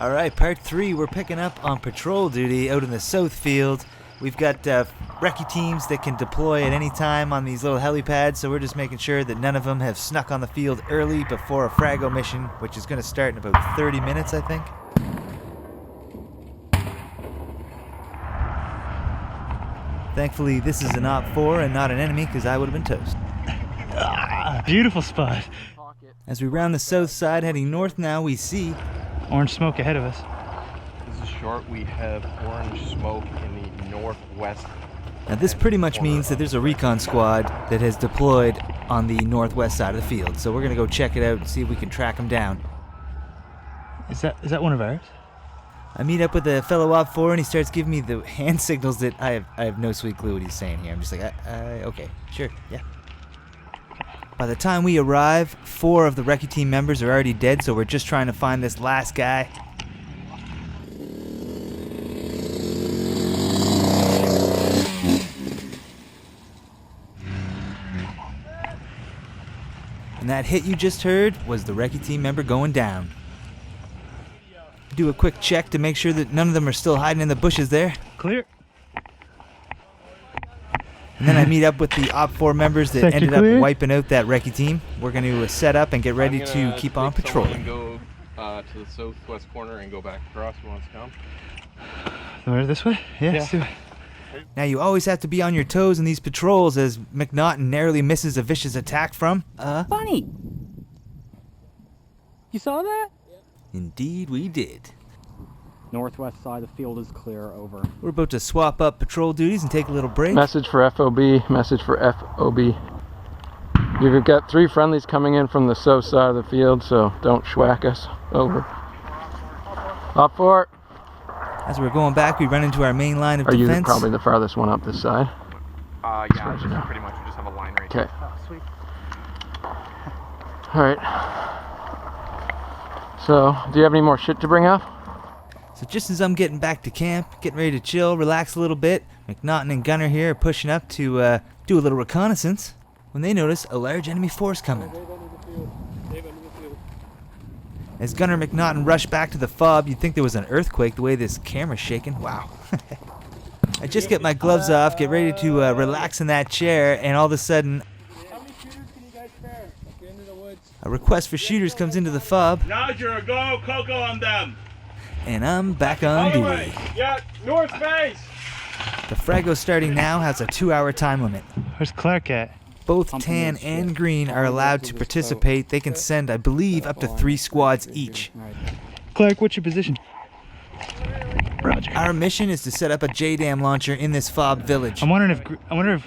Alright, part 3, we're picking up on patrol duty out in the south field. We've got recce teams that can deploy at any time on these little helipads, so we're just making sure that none of them have snuck on the field early before a fraggo mission, which is going to start in about 30 minutes, I think. Thankfully, this is an OpFor and not an enemy, because I would have been toast. Beautiful spot. As we round the south side, heading north now, we see orange smoke ahead of us. This is short. We have orange smoke in the northwest. Now this pretty much means that there's a recon squad that has deployed on the northwest side of the field. So we're going to go check it out and see if we can track them down. Is that one of ours? I meet up with a fellow OpFor and he starts giving me the hand signals that I have no sweet clue what he's saying here. I'm just like, okay, sure, yeah. By the time we arrive, 4 of the recce team members are already dead, so we're just trying to find this last guy. And that hit you just heard was the recce team member going down. Do a quick check to make sure that none of them are still hiding in the bushes there. Clear. And then I meet up with the OpFor members that ended up wiping out that recce team. We're going to set up and get ready to keep on patrolling. Go to the southwest corner and go back across. Who wants to come? Where, this way? Yeah, let's do it. Now you always have to be on your toes in these patrols as McNaughton narrowly misses a vicious attack from Bunny! You saw that? Indeed we did. Northwest side of the field is clear, over. We're about to swap up patrol duties and take a little break. Message for FOB, message for FOB. You've got 3 friendlies coming in from the south side of the field, so don't schwack us. Over. OpFor. As we're going back, we run into our main line of defense. Are you probably the farthest one up this side? Yeah, pretty much. We just have a line right here. Okay. Oh, sweet. Alright. So, do you have any more shit to bring up? So just as I'm getting back to camp, getting ready to chill, relax a little bit, McNaughton and Gunner here are pushing up to do a little reconnaissance when they notice a large enemy force coming. As Gunner and McNaughton rush back to the fob, you'd think there was an earthquake the way this camera's shaking. Wow. I just get my gloves off, get ready to relax in that chair, and all of a sudden, How many shooters can you guys spare at the end of the woods? a request for shooters comes into the fob, Roger, go Coco on them. and I'm back on duty. Yeah, north face. The fraggo starting now has a 2-hour time limit. Where's Clark at? Both tan and green are allowed to participate. They can send, I believe, up to 3 squads each. Clark, what's your position? Roger. Our mission is to set up a JDAM launcher in this fob village. I'm wondering if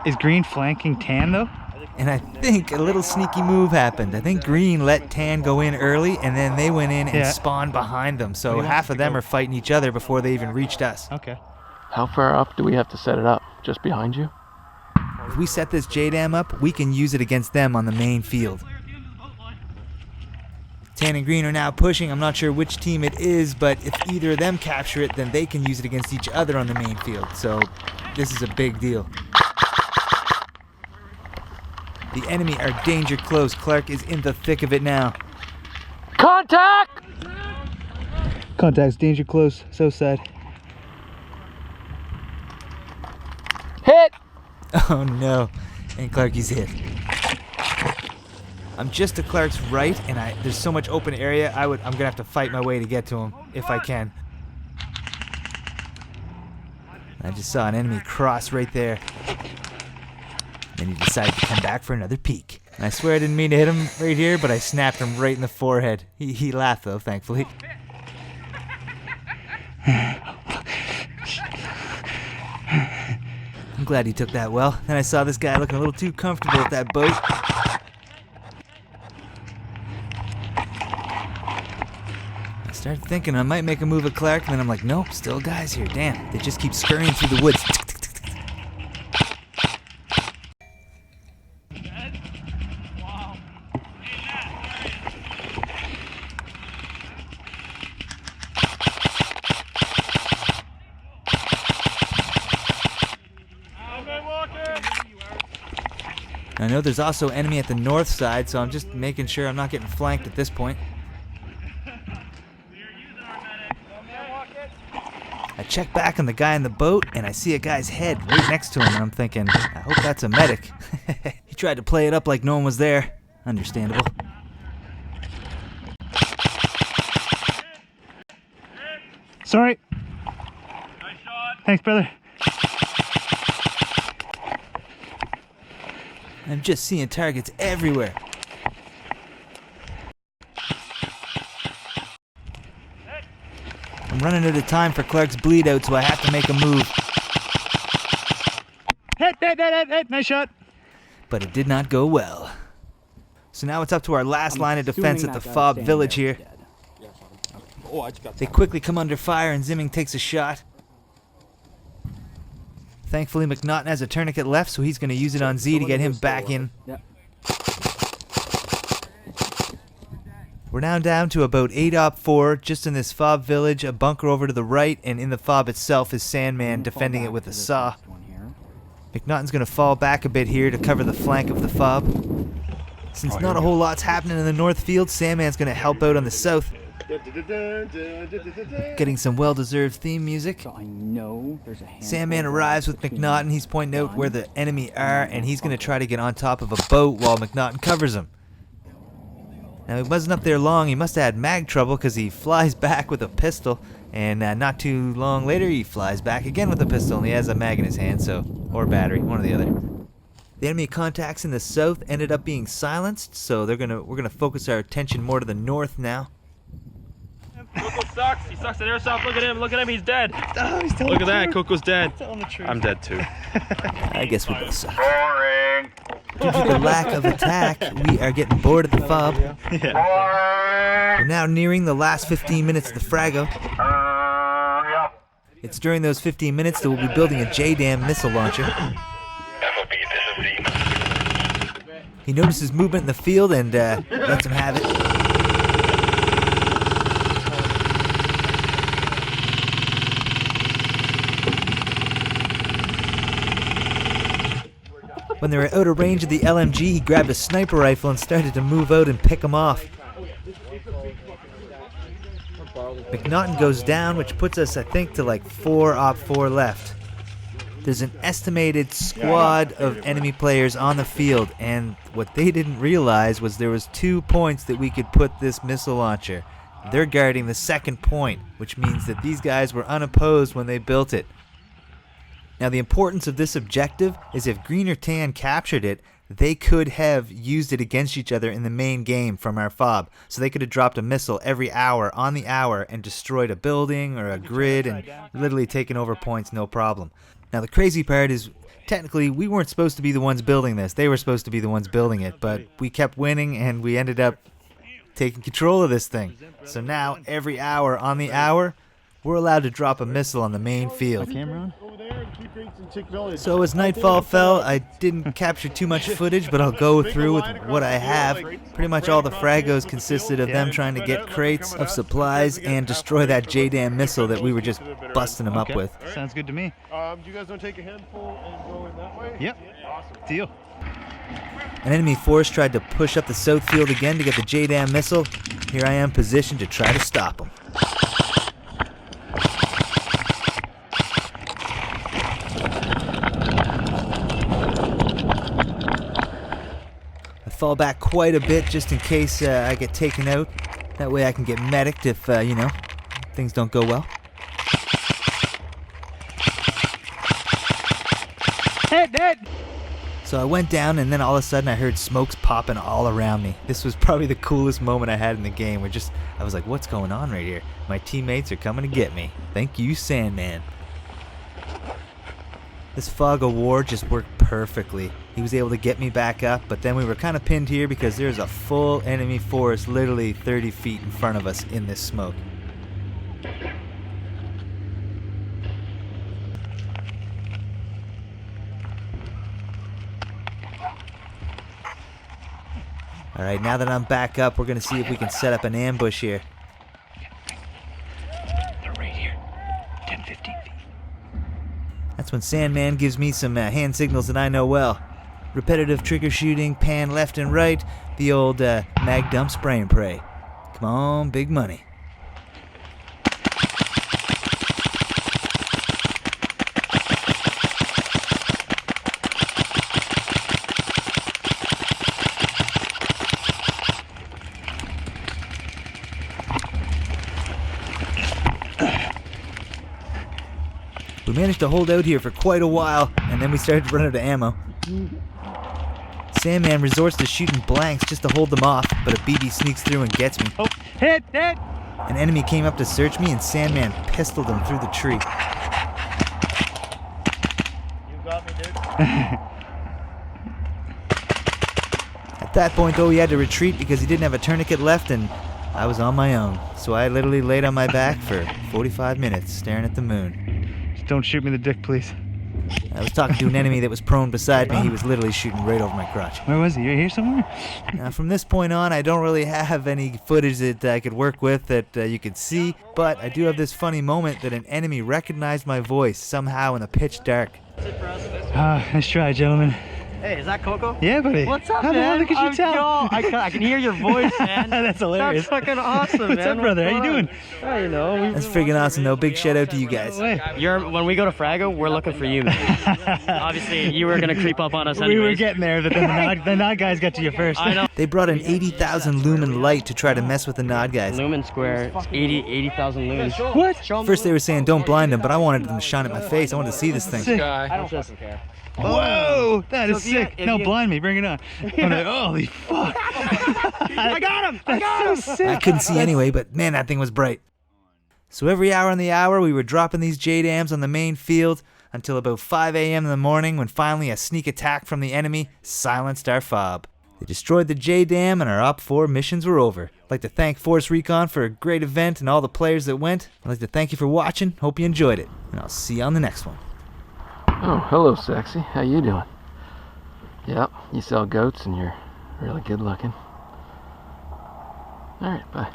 is green flanking tan though? And I think a little sneaky move happened. I think green let tan go in early, and then they went in and spawned behind them. So half of them are fighting each other before they even reached us. Okay. How far up do we have to set it up? Just behind you? If we set this JDAM up, we can use it against them on the main field. Tan and green are now pushing. I'm not sure which team it is, but if either of them capture it, then they can use it against each other on the main field. So this is a big deal. The enemy are danger close. Clark is in the thick of it now. Contact! Contacts, danger close, south side. Hit! Oh no, and Clarky's hit. I'm just to Clark's right, and there's so much open area, I'm gonna have to fight my way to get to him, if I can. I just saw an enemy cross right there. Then he decided to come back for another peek. And I swear I didn't mean to hit him right here, but I snapped him right in the forehead. He laughed though, thankfully. I'm glad he took that well. Then I saw this guy looking a little too comfortable with that boat. I started thinking I might make a move at Clark, and then I'm like, nope, still guys here. Damn, they just keep scurrying through the woods. I know there's also enemy at the north side, so I'm just making sure I'm not getting flanked at this point. I check back on the guy in the boat, and I see a guy's head right next to him, and I'm thinking, I hope that's a medic. He tried to play it up like no one was there. Understandable. Sorry. Nice shot. Thanks, brother. I'm just seeing targets everywhere. I'm running out of time for Clark's bleed out, so I have to make a move. Hit. Nice shot. But it did not go well. So now it's up to our last line of defense at the fob village here. They quickly come under fire and Zimming takes a shot. Thankfully, McNaughton has a tourniquet left, so he's going to use it on Z to get him back in. We're now down to about 8 OpFor, just in this fob village, a bunker over to the right, and in the fob itself is Sandman defending it with a saw. McNaughton's going to fall back a bit here to cover the flank of the fob. Since not a whole lot's happening in the north field, Sandman's going to help out on the south. Getting some well-deserved theme music. So I know there's a Sandman arrives with McNaughton. He's pointing out where the enemy are, and he's going to try to get on top of a boat while McNaughton covers him. Now, he wasn't up there long. He must have had mag trouble because he flies back with a pistol, and not too long later, he flies back again with a pistol, and he has a mag in his hand, or battery, one or the other. The enemy contacts in the south ended up being silenced, so we're gonna focus our attention more to the north now. Coco sucks. He sucks at Airsoft. Look at him. Look at him. He's dead. Oh, he's Look at that. Coco's dead. I'm dead too. I guess we both suck. Due to the lack of attack, we are getting bored of the fob. We're now nearing the last 15 minutes of the fraggo. It's during those 15 minutes that we'll be building a JDAM missile launcher. He notices movement in the field and lets him have it. When they were out of range of the LMG, he grabbed a sniper rifle and started to move out and pick him off. McNaughton goes down, which puts us, I think, to like 4 OpFor left. There's an estimated squad of enemy players on the field, and what they didn't realize was there was 2 points that we could put this missile launcher. They're guarding the second point, which means that these guys were unopposed when they built it. Now, the importance of this objective is if Green or Tan captured it, they could have used it against each other in the main game from our fob. So they could have dropped a missile every hour on the hour and destroyed a building or a grid and literally taken over points no problem. Now, the crazy part is, technically, we weren't supposed to be the ones building this. They were supposed to be the ones building it, but we kept winning and we ended up taking control of this thing. So now, every hour on the hour, we're allowed to drop a missile on the main field. So as nightfall fell, I didn't capture too much footage, but I'll go through with what I have. Pretty much all the fraggos consisted of them trying to get crates of supplies and destroy that JDAM missile that we were just busting them up with. Sounds good to me. Do you guys want to take a handful and go in that way? Yep. Awesome. Deal. An enemy force tried to push up the south field again to get the JDAM missile. Here I am positioned to try to stop them. Fall back quite a bit just in case I get taken out. That way I can get medicked if, things don't go well. Hit! So I went down and then all of a sudden I heard smokes popping all around me. This was probably the coolest moment I had in the game. I was like, what's going on right here? My teammates are coming to get me. Thank you, Sandman. This fog of war just worked perfectly. He was able to get me back up, but then we were kind of pinned here because there's a full enemy force literally 30 feet in front of us in this smoke. Alright, now that I'm back up, we're going to see if we can set up an ambush here. They're right here. 10, 15 feet. That's when Sandman gives me some hand signals that I know well. Repetitive trigger shooting, pan left and right, the old mag dump spray and pray. Come on, big money. We managed to hold out here for quite a while, and then we started to run out of ammo. Sandman resorts to shooting blanks just to hold them off, but a BB sneaks through and gets me. Oh, hit! An enemy came up to search me, and Sandman pistoled him through the tree. You got me, dude. At that point, though, he had to retreat because he didn't have a tourniquet left, and I was on my own. So I literally laid on my back for 45 minutes, staring at the moon. Just don't shoot me in the dick, please. I was talking to an enemy that was prone beside me. He was literally shooting right over my crotch. Where was he? Right here somewhere? Now, from this point on, I don't really have any footage that I could work with that you could see, but I do have this funny moment that an enemy recognized my voice somehow in the pitch dark. Nice try, gentlemen. Hey, is that Coco? Yeah, buddy. What's up, How the hell man? could you tell? Yo, I can hear your voice, man. That's hilarious. That's fucking awesome, man. What's up, brother? How you doing? Oh, you know. That's freaking awesome, though. Big shout out to you guys. When we go to Fraggo, we're looking for you, man. Obviously, you were gonna creep up on us anyways. We were getting there, but then the Nod guys got to you first. I know. They brought an 80,000 lumen light to try to mess with the Nod guys. Lumen Square, 80,000 lumens. What? First they were saying don't blind them, but I wanted them to shine at my face. I wanted to see this thing. I don't care. Whoa, that is So if you- sick. if No, you- blind me, bring it on. I'm like, holy fuck. I got him! I got That's so him! sick. I couldn't see anyway, but man, that thing was bright. So every hour on the hour, we were dropping these JDAMs on the main field until about 5 a.m. in the morning when finally a sneak attack from the enemy silenced our fob. They destroyed the JDAM and our OpFor missions were over. I'd like to thank Force Recon for a great event and all the players that went. I'd like to thank you for watching. Hope you enjoyed it. And I'll see you on the next one. Oh, hello, sexy. How you doing? Yep, you sell goats and you're really good looking. Alright, bye.